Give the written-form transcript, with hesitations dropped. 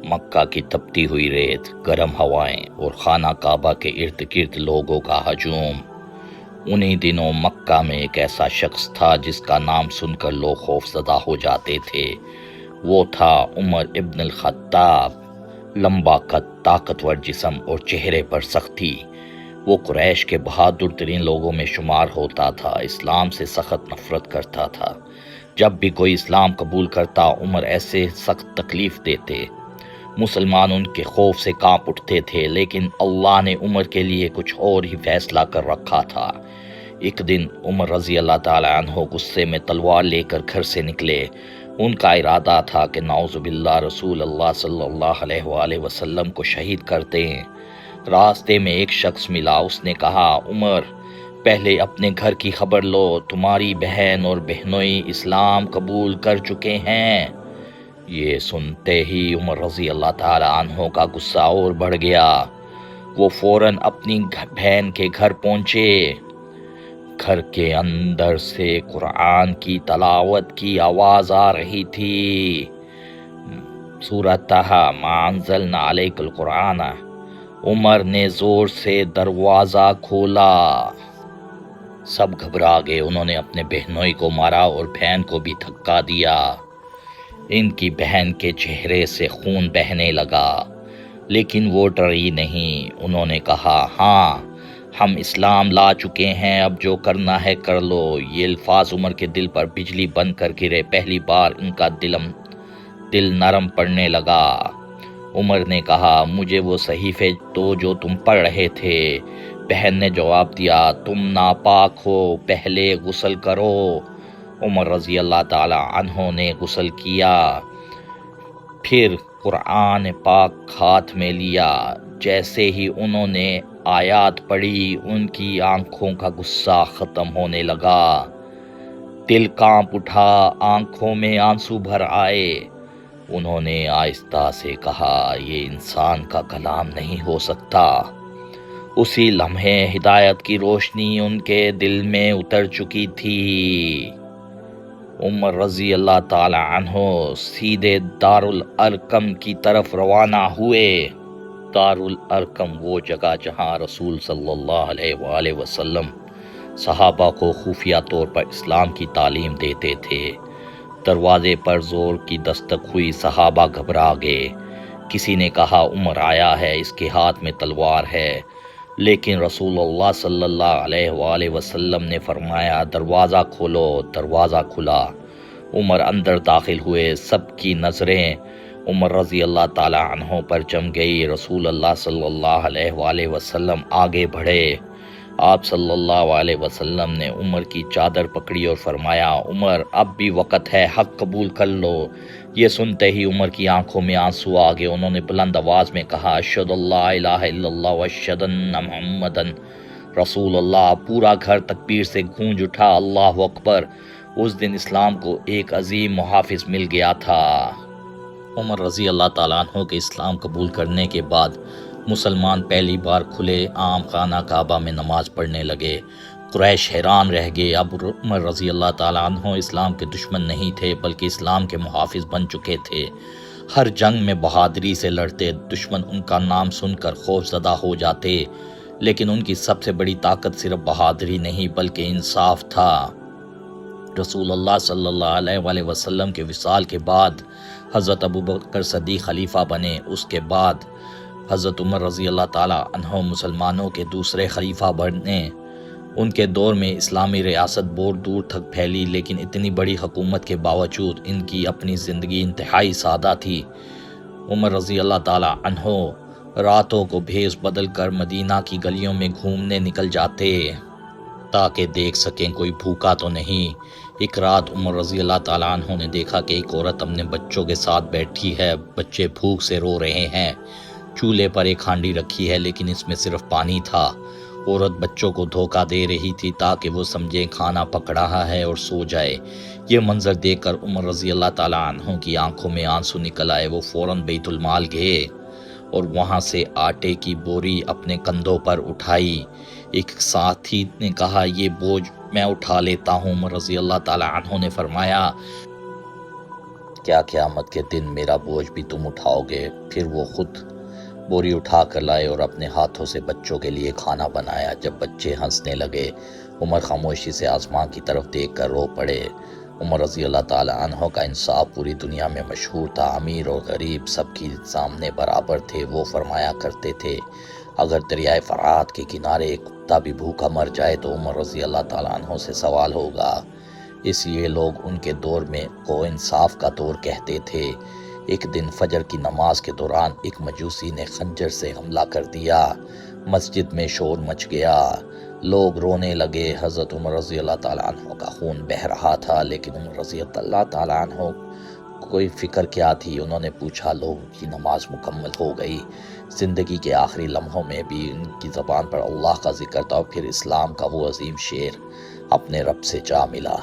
مکہ کی تپتی ہوئی ریت، گرم ہوائیں اور خانہ کعبہ کے ارد گرد لوگوں کا ہجوم۔ انہی دنوں مکہ میں ایک ایسا شخص تھا جس کا نام سن کر لوگ خوف زدہ ہو جاتے تھے۔ وہ تھا عمر ابن الخطاب۔ لمبا قد، طاقتور جسم اور چہرے پر سختی، وہ قریش کے بہادر ترین لوگوں میں شمار ہوتا تھا۔ اسلام سے سخت نفرت کرتا تھا۔ جب بھی کوئی اسلام قبول کرتا عمر ایسے سخت تکلیف دیتے، مسلمان ان کے خوف سے کانپ اٹھتے تھے، لیکن اللہ نے عمر کے لیے کچھ اور ہی فیصلہ کر رکھا تھا۔ ایک دن عمر رضی اللہ تعالی عنہ غصے میں تلوار لے کر گھر سے نکلے۔ ان کا ارادہ تھا کہ نعوذ باللہ رسول اللہ صلی اللہ علیہ وآلہ وسلم کو شہید کر دیں۔ راستے میں ایک شخص ملا، اس نے کہا، عمر پہلے اپنے گھر کی خبر لو، تمہاری بہن اور بہنوئی اسلام قبول کر چکے ہیں۔ یہ سنتے ہی عمر رضی اللہ تعالی عنہ کا غصہ اور بڑھ گیا۔ وہ فوراً اپنی بہن کے گھر پہنچے۔ گھر کے اندر سے قرآن کی تلاوت کی آواز آ رہی تھی۔ سورۃ طٰہٰ ما انزلنا علیک القرآن۔ عمر نے زور سے دروازہ کھولا۔ سب گھبرا گئے۔ انہوں نے اپنے بہنوئی کو مارا اور بہن کو بھی دھکا دیا۔ ان کی بہن کے چہرے سے خون بہنے لگا، لیکن وہ ڈری نہیں۔ انہوں نے کہا، ہاں ہم اسلام لا چکے ہیں، اب جو کرنا ہے کر لو۔ یہ الفاظ عمر کے دل پر بجلی بن کر گرے۔ پہلی بار ان کا دل نرم پڑنے لگا۔ عمر نے کہا، مجھے وہ صحیفے دو جو تم پڑھ رہے تھے۔ بہن نے جواب دیا، تم ناپاک ہو، پہلے غسل کرو۔ عمر رضی اللہ تعالی عنہ نے غسل کیا، پھر قرآن پاک ہاتھ میں لیا۔ جیسے ہی انہوں نے آیات پڑھی، ان کی آنکھوں کا غصہ ختم ہونے لگا۔ دل کانپ اٹھا، آنکھوں میں آنسو بھر آئے۔ انہوں نے آہستہ سے کہا، یہ انسان کا کلام نہیں ہو سکتا۔ اسی لمحے ہدایت کی روشنی ان کے دل میں اتر چکی تھی۔ عمر رضی اللہ تعالی عنہ سیدھے دارالارقم کی طرف روانہ ہوئے۔ دارالارقم وہ جگہ جہاں رسول صلی اللہ علیہ وآلہ وسلم صحابہ کو خفیہ طور پر اسلام کی تعلیم دیتے تھے۔ دروازے پر زور کی دستک ہوئی، صحابہ گھبرا گئے۔ کسی نے کہا، عمر آیا ہے، اس کے ہاتھ میں تلوار ہے، لیکن رسول اللہ صلی اللہ علیہ وآلہ وسلم نے فرمایا، دروازہ کھولو۔ دروازہ کھلا، عمر اندر داخل ہوئے۔ سب کی نظریں عمر رضی اللہ تعالی عنہ پر جم گئی۔ رسول اللہ صلی اللہ علیہ وآلہ وسلم آگے بڑھے۔ آپ صلی اللہ علیہ وسلم نے عمر کی چادر پکڑی اور فرمایا، عمر اب بھی وقت ہے، حق قبول کر لو۔ یہ سنتے ہی عمر کی آنکھوں میں آنسو آ گئے۔ انہوں نے بلند آواز میں کہا، اشہد ان لا الہ الا اللہ واشہد ان محمدًا رسول اللہ۔ پورا گھر تکبیر سے گونج اٹھا، اللہ اکبر۔ اس دن اسلام کو ایک عظیم محافظ مل گیا تھا۔ عمر رضی اللہ تعالیٰ عنہ کے اسلام قبول کرنے کے بعد مسلمان پہلی بار کھلے عام خانہ کعبہ میں نماز پڑھنے لگے۔ قریش حیران رہ گئے۔ اب عمر رضی اللہ تعالیٰ عنہ اسلام کے دشمن نہیں تھے، بلکہ اسلام کے محافظ بن چکے تھے۔ ہر جنگ میں بہادری سے لڑتے، دشمن ان کا نام سن کر خوف زدہ ہو جاتے، لیکن ان کی سب سے بڑی طاقت صرف بہادری نہیں بلکہ انصاف تھا۔ رسول اللہ صلی اللہ علیہ وآلہ وسلم کے وصال کے بعد حضرت ابوبکر صدیق خلیفہ بنے۔ اس کے بعد حضرت عمر رضی اللہ تعالیٰ عنہ مسلمانوں کے دوسرے خلیفہ بنے۔ ان کے دور میں اسلامی ریاست بہت دور تک پھیلی، لیکن اتنی بڑی حکومت کے باوجود ان کی اپنی زندگی انتہائی سادہ تھی۔ عمر رضی اللہ تعالیٰ عنہ راتوں کو بھیس بدل کر مدینہ کی گلیوں میں گھومنے نکل جاتے تاکہ دیکھ سکیں کوئی بھوکا تو نہیں۔ ایک رات عمر رضی اللہ تعالیٰ عنہ نے دیکھا کہ ایک عورت اپنے بچوں کے ساتھ بیٹھی ہے۔ بچے بھوک سے رو رہے ہیں۔ چولہے پر ایک ہانڈی رکھی ہے، لیکن اس میں صرف پانی تھا۔ عورت بچوں کو دھوکہ دے رہی تھی تاکہ وہ سمجھیں کھانا پک رہا ہے اور سو جائے۔ یہ منظر دیکھ کر عمر رضی اللہ تعالیٰ عنہ کی آنکھوں میں آنسو نکل آئے۔ وہ فوراً بیت المال گئے اور وہاں سے آٹے کی بوری اپنے کندھوں پر اٹھائی۔ ایک ساتھی نے کہا، یہ بوجھ میں اٹھا لیتا ہوں۔ عمر رضی اللہ تعالیٰ عنہ نے فرمایا، کیا قیامت کے دن میرا بوجھ بھی تم اٹھاؤ گے؟ پھر وہ خود بوری اٹھا کر لائے اور اپنے ہاتھوں سے بچوں کے لیے کھانا بنایا۔ جب بچے ہنسنے لگے، عمر خاموشی سے آسمان کی طرف دیکھ کر رو پڑے۔ عمر رضی اللہ تعالیٰ عنہ کا انصاف پوری دنیا میں مشہور تھا، امیر اور غریب سب کے سامنے برابر تھے۔ وہ فرمایا کرتے تھے اگر دریائے فرات کے کنارے ایک کتا بھی بھوکا مر جائے تو عمر رضی اللہ تعالیٰ عنہ سے سوال ہوگا۔ اس لیے لوگ ان کے دور میں کو انصاف کا دور کہتے تھے۔ ایک دن فجر کی نماز کے دوران ایک مجوسی نے خنجر سے حملہ کر دیا۔ مسجد میں شور مچ گیا، لوگ رونے لگے۔ حضرت عمر رضی اللہ تعالیٰ عنہ کا خون بہہ رہا تھا، لیکن عمر رضی اللہ تعالیٰ عنہ کوئی فکر کیا تھی؟ انہوں نے پوچھا لوگوں کی نماز مکمل ہو گئی؟ زندگی کے آخری لمحوں میں بھی ان کی زبان پر اللہ کا ذکر تھا، اور پھر اسلام کا وہ عظیم شعر اپنے رب سے جا ملا۔